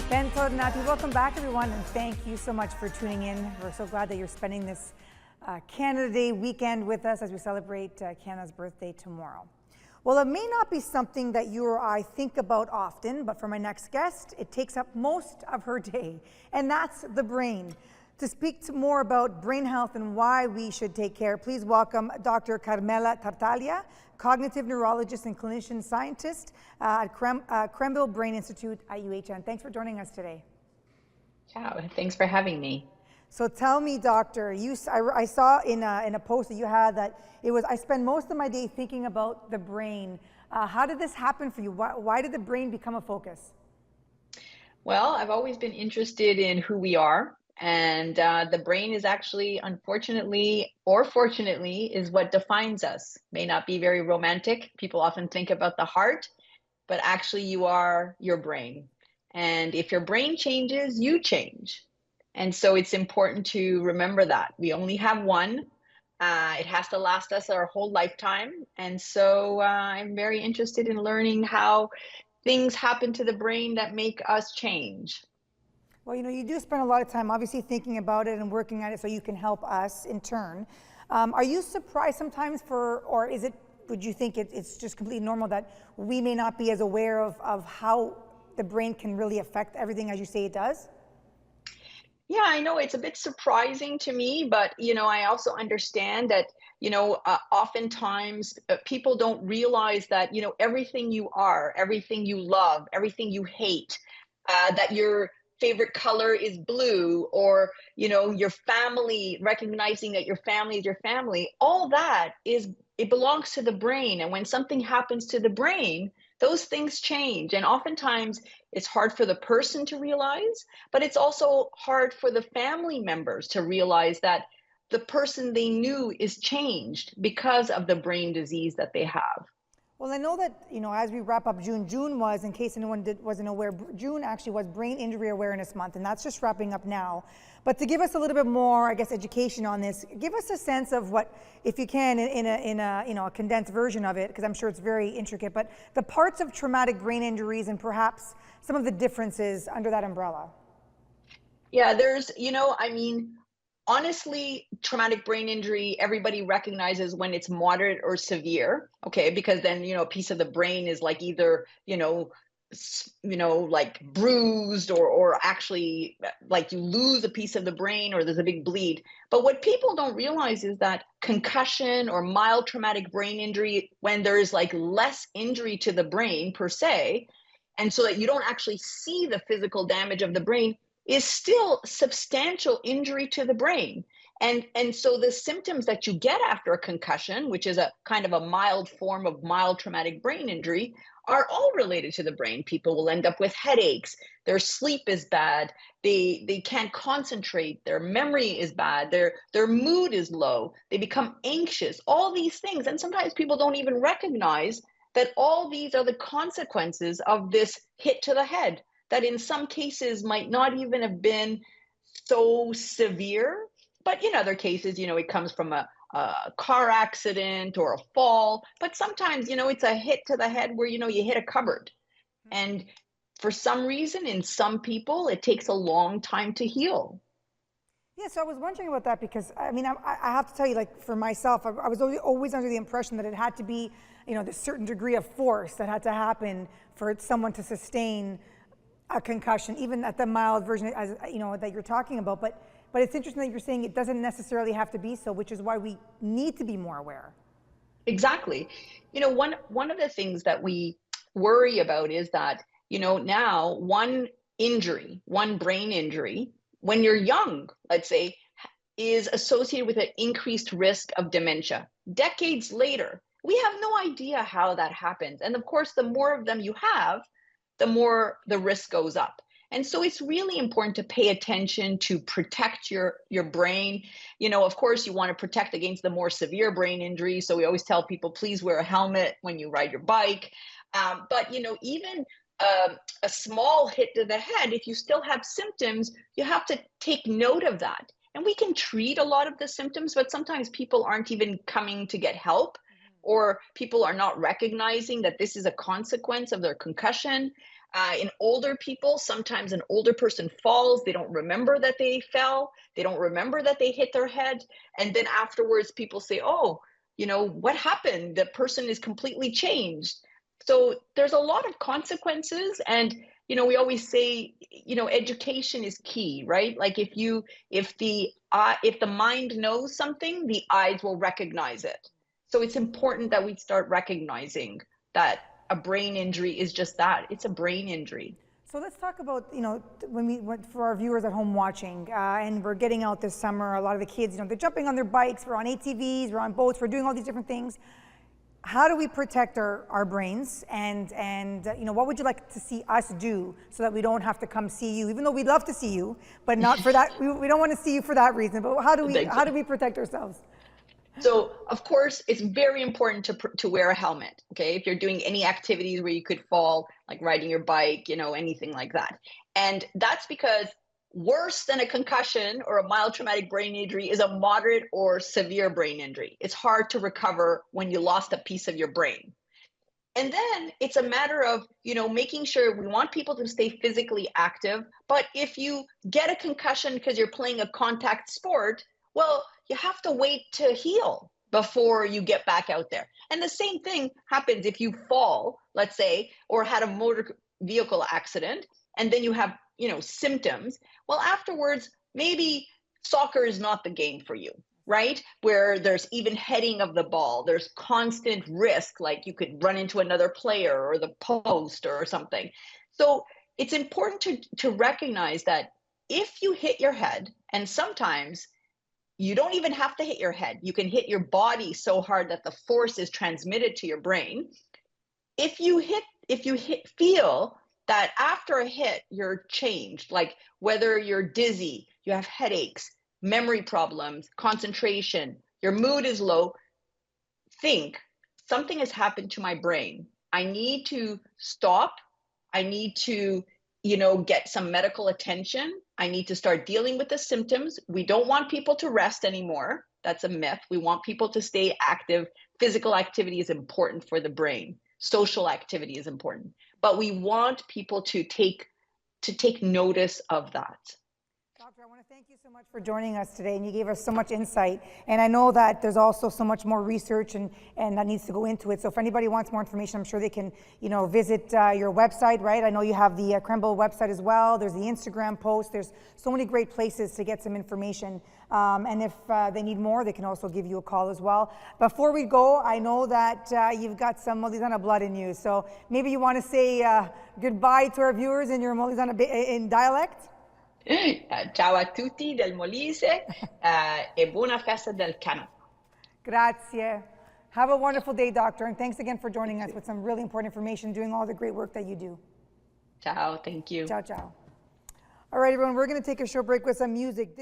Bento Nati, welcome back everyone, and thank you so much for tuning in. We're so glad that you're spending this Canada Day weekend with us as we celebrate Canada's birthday tomorrow. Well, it may not be something that you or I think about often, but for my next guest, it takes up most of her day, and that's the brain. To speak more about brain health and why we should take care, please welcome Dr. Carmela Tartaglia, cognitive neurologist and clinician scientist at Krembil Brain Institute at UHN. Thanks for joining us today. Ciao, thanks for having me. So tell me, doctor, I saw in a post that you had that I spend most of my day thinking about the brain. How did this happen for you? Why did the brain become a focus? Well, I've always been interested in who we are. And the brain is actually, unfortunately or fortunately, is what defines us. May not be very romantic. People often think about the heart, but actually you are your brain. And if your brain changes, you change. And so it's important to remember that. We only have one. It has to last us our whole lifetime. And so I'm very interested in learning how things happen to the brain that make us change. Well, you do spend a lot of time obviously thinking about it and working at it so you can help us in turn. Are you surprised sometimes or would you think it's just completely normal that we may not be as aware of how the brain can really affect everything as you say it does? Yeah, I know it's a bit surprising to me, but I also understand that oftentimes people don't realize that everything you are, everything you love, everything you hate, that your favorite color is blue, or your family, recognizing that your family is your family, all that it belongs to the brain. And when something happens to the brain, those things change. And oftentimes it's hard for the person to realize, but it's also hard for the family members to realize that the person they knew is changed because of the brain disease that they have. Well, I know that, as we wrap up June was, in case anyone wasn't aware, June actually was Brain Injury Awareness Month, and that's just wrapping up now. But to give us a little bit more, I guess, education on this, give us a sense of what, if you can, in a condensed version of it, because I'm sure it's very intricate, but the parts of traumatic brain injuries and perhaps some of the differences under that umbrella. Yeah, honestly, traumatic brain injury, everybody recognizes when it's moderate or severe, okay? Because then, a piece of the brain is like either, like bruised or actually like you lose a piece of the brain or there's a big bleed. But what people don't realize is that concussion or mild traumatic brain injury, when there's like less injury to the brain per se, and so that you don't actually see the physical damage of the brain, is still substantial injury to the brain. And so the symptoms that you get after a concussion, which is a kind of a mild form of mild traumatic brain injury, are all related to the brain. People will end up with headaches, their sleep is bad, they can't concentrate, their memory is bad, their mood is low, they become anxious, all these things. And sometimes people don't even recognize that all these are the consequences of this hit to the head, that in some cases might not even have been so severe, but in other cases, it comes from a car accident or a fall. But sometimes, it's a hit to the head where, you hit a cupboard. And for some reason, in some people, it takes a long time to heal. Yeah, so I was wondering about that because, I have to tell you, like for myself, I was always under the impression that it had to be, this certain degree of force that had to happen for someone to sustain a concussion, even at the mild version, as that you're talking about. But it's interesting that you're saying it doesn't necessarily have to be so, which is why we need to be more aware. Exactly. One of the things that we worry about is that, now one brain injury, when you're young, let's say, is associated with an increased risk of dementia. Decades later, we have no idea how that happens. And of course, the more of them you have, the more the risk goes up. And so it's really important to pay attention to protect your brain. Of course, you want to protect against the more severe brain injuries. So we always tell people, please wear a helmet when you ride your bike. But, even a small hit to the head, if you still have symptoms, you have to take note of that. And we can treat a lot of the symptoms, but sometimes people aren't even coming to get help, or people are not recognizing that this is a consequence of their concussion. In older people, sometimes an older person falls, they don't remember that they fell, they don't remember that they hit their head. And then afterwards, people say, oh, what happened? The person is completely changed. So there's a lot of consequences. And, we always say, education is key, right? Like if the mind knows something, the eyes will recognize it. So it's important that we start recognizing that a brain injury is just that. It's a brain injury. So let's talk about, for our viewers at home watching, and we're getting out this summer, a lot of the kids, they're jumping on their bikes, we're on ATVs, we're on boats, we're doing all these different things. How do we protect our brains? And what would you like to see us do so that we don't have to come see you, even though we'd love to see you, but not for that, we don't want to see you for that reason, but how do we protect ourselves? So, of course, it's very important to wear a helmet, okay? If you're doing any activities where you could fall, like riding your bike, anything like that. And that's because worse than a concussion or a mild traumatic brain injury is a moderate or severe brain injury. It's hard to recover when you lost a piece of your brain. And then it's a matter of, making sure we want people to stay physically active. But if you get a concussion because you're playing a contact sport, well, you have to wait to heal before you get back out there. And the same thing happens if you fall, let's say, or had a motor vehicle accident, and then you have, symptoms. Well, afterwards, maybe soccer is not the game for you, right? Where there's even heading of the ball, there's constant risk, like you could run into another player or the post or something. So it's important to recognize that if you hit your head, and sometimes you don't even have to hit your head, you can hit your body so hard that the force is transmitted to your brain. If you feel that after a hit you're changed, like whether you're dizzy, you have headaches, memory problems, concentration, your mood is low, think something has happened to my brain. I need to stop. I need to, get some medical attention. I need to start dealing with the symptoms. We don't want people to rest anymore. That's a myth. We want people to stay active. Physical activity is important for the brain. Social activity is important. But we want people to take notice of that. Doctor, I want to thank you so much for joining us today, and you gave us so much insight. And I know that there's also so much more research and that needs to go into it. So if anybody wants more information, I'm sure they can, visit your website, right? I know you have the Krembo website as well. There's the Instagram post. There's so many great places to get some information. And if they need more, they can also give you a call as well. Before we go, I know that you've got some Molizana blood in you. So maybe you want to say goodbye to our viewers in your Molizana in dialect? Ciao a tutti del Molise e buona festa del Canada. Grazie. Have a wonderful day, doctor, and thanks again for joining us with some really important information, doing all the great work that you do. Ciao, thank you. Ciao, ciao. All right, everyone, we're going to take a short break with some music.